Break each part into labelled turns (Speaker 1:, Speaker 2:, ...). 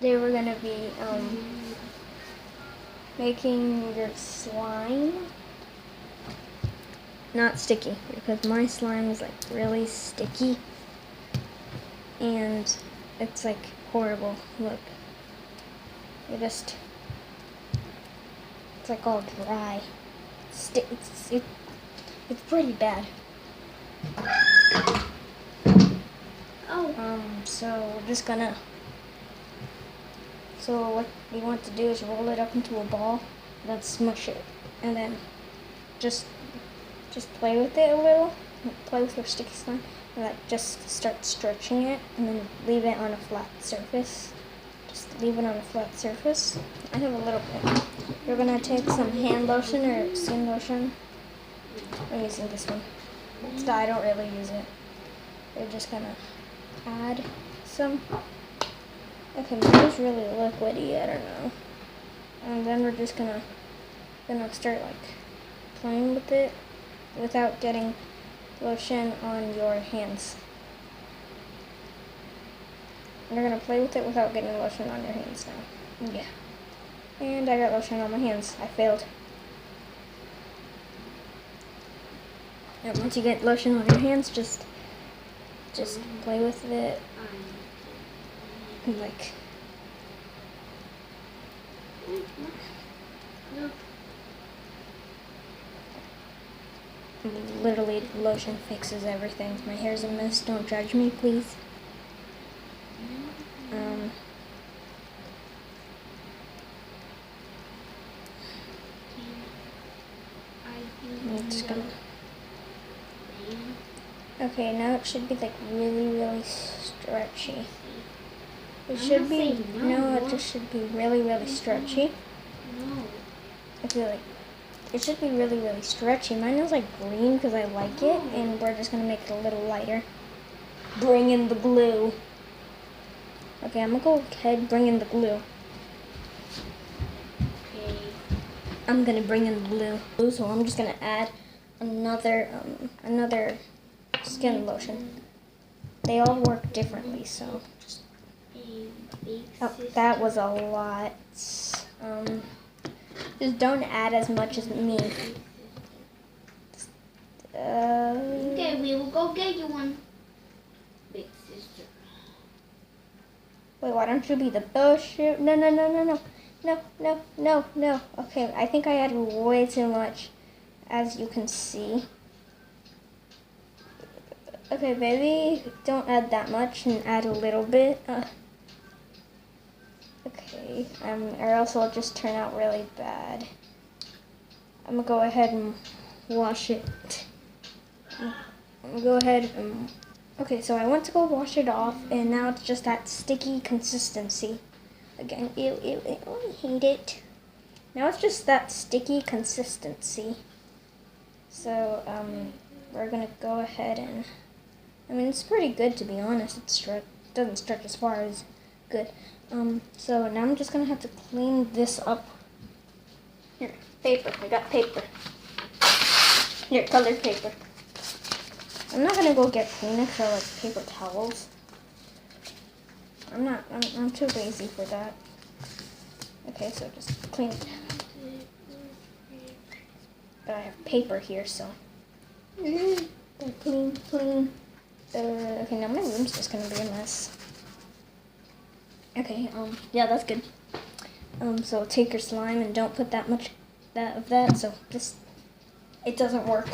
Speaker 1: Today we're gonna be making your slime not sticky, because my slime is like really sticky and it's like horrible. Look, it's like all dry. It's pretty bad. So we're just gonna. So what you want to do is roll it up into a ball, then smush it, and then just play with it a little. Play with your sticky slime, and like just start stretching it, and then leave it on a flat surface. Just leave it on a flat surface. I have a little bit. You're gonna take some hand lotion or skin lotion. I'm using this one. I don't really use it. You're just gonna add some. Okay, mine's really liquidy, I don't know. And then we're just gonna start like playing with it without getting lotion on your hands. And you're gonna play with it without getting lotion on your hands now. Yeah. And I got lotion on my hands. I failed. And once you get lotion on your hands, just play with it. Like literally lotion fixes everything. My hair's a mess, don't judge me, please. I'm just gonna. Okay, now it should be like really stretchy. It should be, no, it just should be really stretchy. I feel like it should be really stretchy. Mine is like green because I like it, and we're just gonna make it a little lighter. Bring in the glue. Okay, I'm gonna go ahead, bring in the glue. Okay. I'm gonna bring in the glue, so I'm just gonna add another skin lotion. They all work differently, so just. Oh, that was a lot. Just don't add as much as me.
Speaker 2: Okay, we will go get you one, big sister.
Speaker 1: Wait, why don't you be the bullshit? No. Okay, I think I added way too much, as you can see. Okay, baby, don't add that much and add a little bit. Okay, or else it'll just turn out really bad. I'm gonna go ahead and wash it. I'm gonna go ahead and, okay, so I went to go wash it off, and now it's just that sticky consistency. Again, ew, I hate it. Now it's just that sticky consistency. So, we're gonna go ahead and, I mean, it's pretty good, to be honest. It doesn't stretch as far as good. So now I'm just gonna have to clean this up. Here, paper. I got paper. Here, colored paper. I'm not gonna go get Kleenex or like paper towels. I'm too lazy for that. Okay, so just clean it. But I have paper here, so. Clean. Okay, now my room's just gonna be a mess. Okay, yeah, that's good. So take your slime and don't put that much of that, so it doesn't work.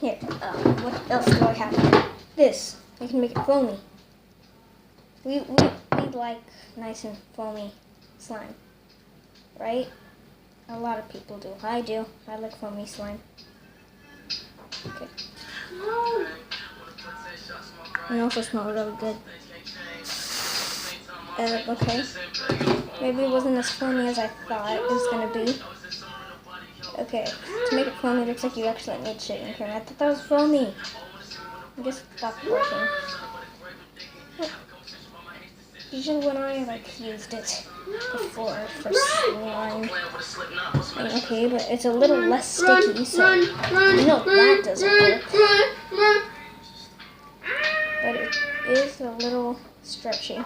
Speaker 1: Here, what else do I have here? This, we can make it foamy. We like nice and foamy slime, right? A lot of people do. I do. I like foamy slime. Okay. And also smell really good. Okay. Maybe it wasn't as foamy as I thought it was gonna be. Okay. To make it foamy, it looks like you actually need shaving cream. I thought that was foamy. I just stopped working. Usually when I used it before for slime. Okay, but it's a little less sticky, so you know that doesn't work. But is a little stretchy.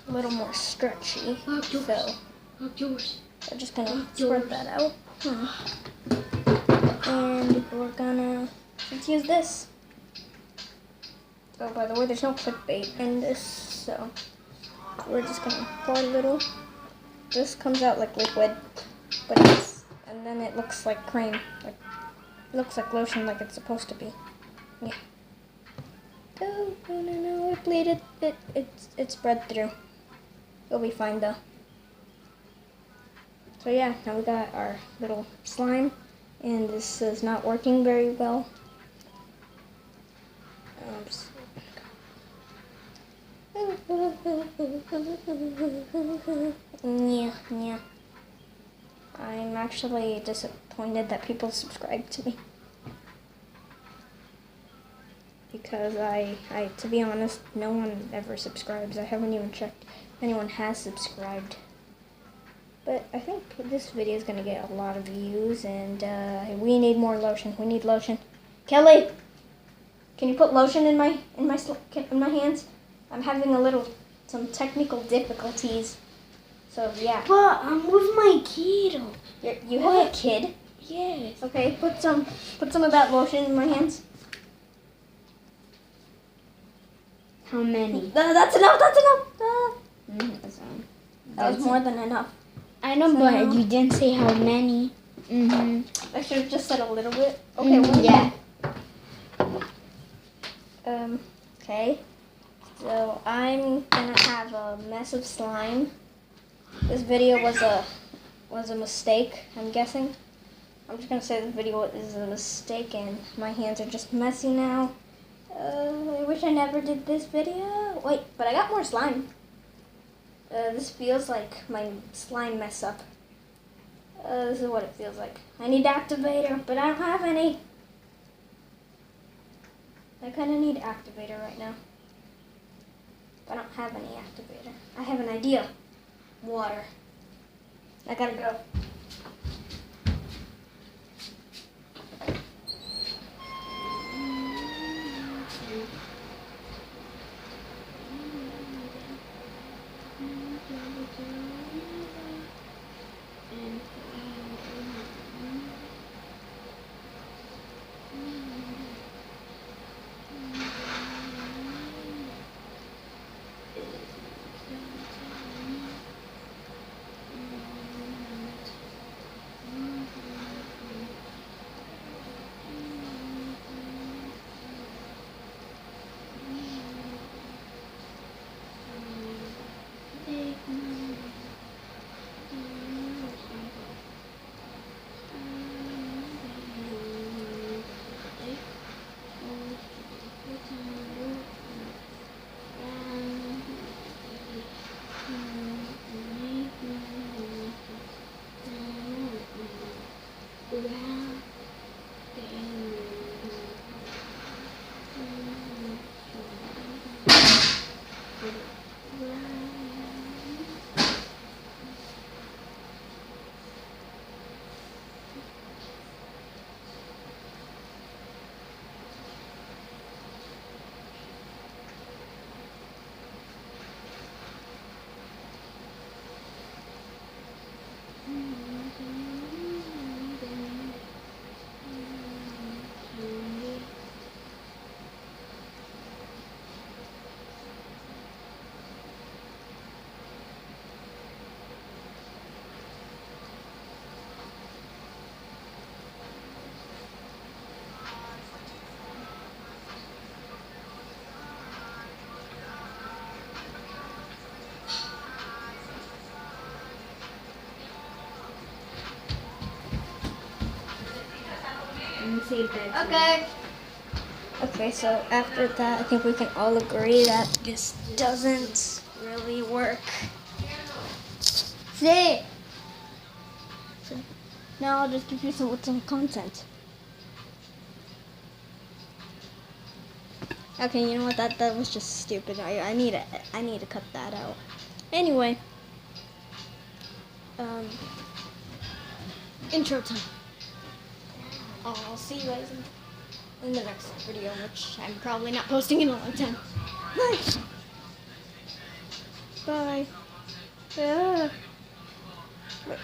Speaker 1: A little more stretchy. So we're just gonna spread that out. And we're gonna let's use this. Oh, by the way, there's no clickbait in this, so we're just gonna pour a little. This comes out like liquid, but and then it looks like cream. Like it looks like lotion, like it's supposed to be. Yeah. Oh no! It bleeded. It spread through. It'll be fine though. So yeah, now we got our little slime, and this is not working very well. Yeah. I'm actually disappointed that people subscribe to me. Because to be honest, no one ever subscribes. I haven't even checked if anyone has subscribed. But I think this video is gonna get a lot of views, and we need more lotion. We need lotion. Kelly, can you put lotion in my hands? I'm having some technical difficulties. So yeah.
Speaker 2: But I'm with my kid.
Speaker 1: You have a kid?
Speaker 2: Yes.
Speaker 1: Okay, put some of that lotion in my hands.
Speaker 2: How many?
Speaker 1: That's enough. That was
Speaker 2: That's
Speaker 1: more than enough.
Speaker 2: I know, but you didn't say how many.
Speaker 1: I should have just said a little bit. Okay.
Speaker 2: Yeah.
Speaker 1: Okay. So I'm gonna have a mess of slime. This video was a mistake, I'm guessing. I'm just gonna say this video is a mistake, and my hands are just messy now. I wish I never did this video. Wait, but I got more slime. This feels like my slime mess up. This is what it feels like. I need activator, but I don't have any. I kind of need activator right now. I don't have any activator. I have an idea. Water. I gotta go. Okay. Okay, so after that, I think we can all agree that this doesn't really work. See? So now I'll just give you some content. Okay, you know what? That was just stupid. I need to cut that out. Anyway, intro time. I'll see you guys. in the next video, which I'm probably not posting in a long time. Bye. Ah. Wait.